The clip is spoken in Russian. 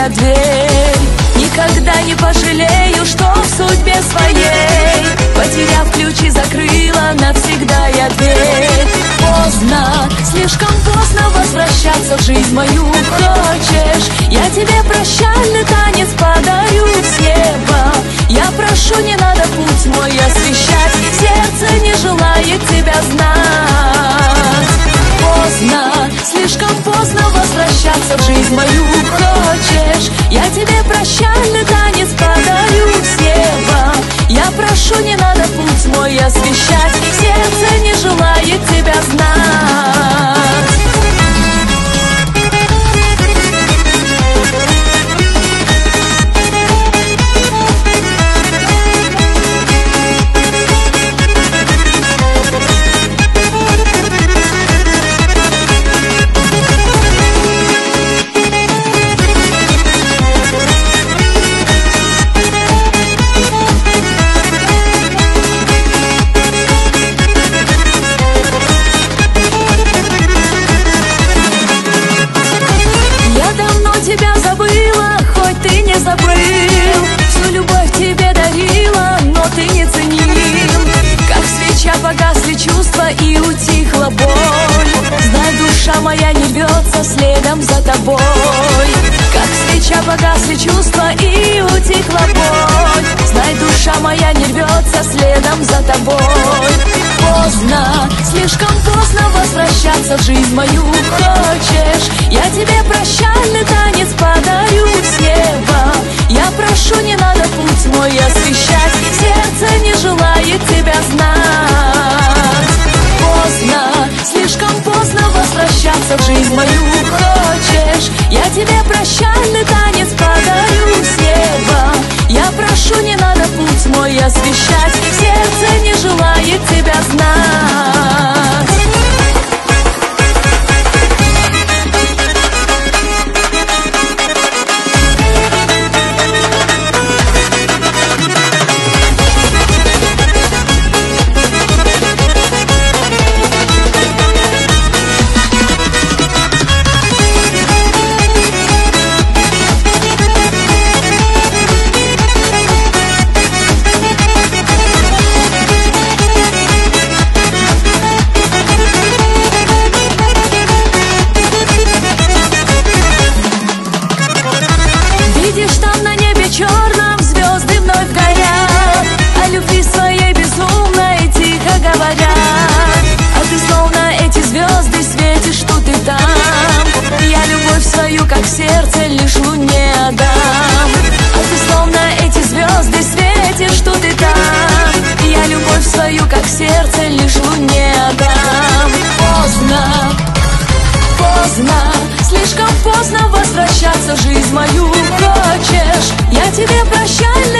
я дверь. Никогда не пожалею, что в судьбе своей, потеряв ключи, закрыла навсегда я дверь. Поздно, слишком поздно возвращаться в жизнь мою. Хочешь, я тебе прощальный танец подарю с неба. Я прошу, не надо путь мой освещать, сердце не желает тебя знать. Поздно, слишком поздно возвращаться в жизнь мою. Хочешь, я тебе прощальный танец подарю с неба. Я прошу, не надо путь мой освещать, сердце не желает тебя знать. Всю любовь тебе дарила, но ты не ценил. Как свеча погасли чувства и утихла боль. Знай, душа моя не рвется следом за тобой. Как свеча погасли чувства и утихла боль. Знай, душа моя не рвется следом за тобой. Поздно, слишком поздно возвращаться в жизнь мою. Хочешь, я тебе прощальный танец подарю с неба. Я прошу, не надо путь мой освещать, сердце не желает тебя знать. Поздно, слишком поздно возвращаться в жизнь мою. Хочешь, я тебе прощальный танец подарю с неба. Я прошу, не надо путь мой освещать, сердце не желает тебя знать. Видишь, там на небе черном звезды вновь горят, о любви своей безумной тихо говорят. А ты словно эти звезды светишь тут и там. Я любовь свою, как сердце, лишь луне отдам. А ты словно эти звезды светишь тут и там. Я любовь свою, как сердце, лишь луне отдам. Поздно, поздно, слишком поздно возвращаться в жизнь мою. Хочешь, я тебе прощальный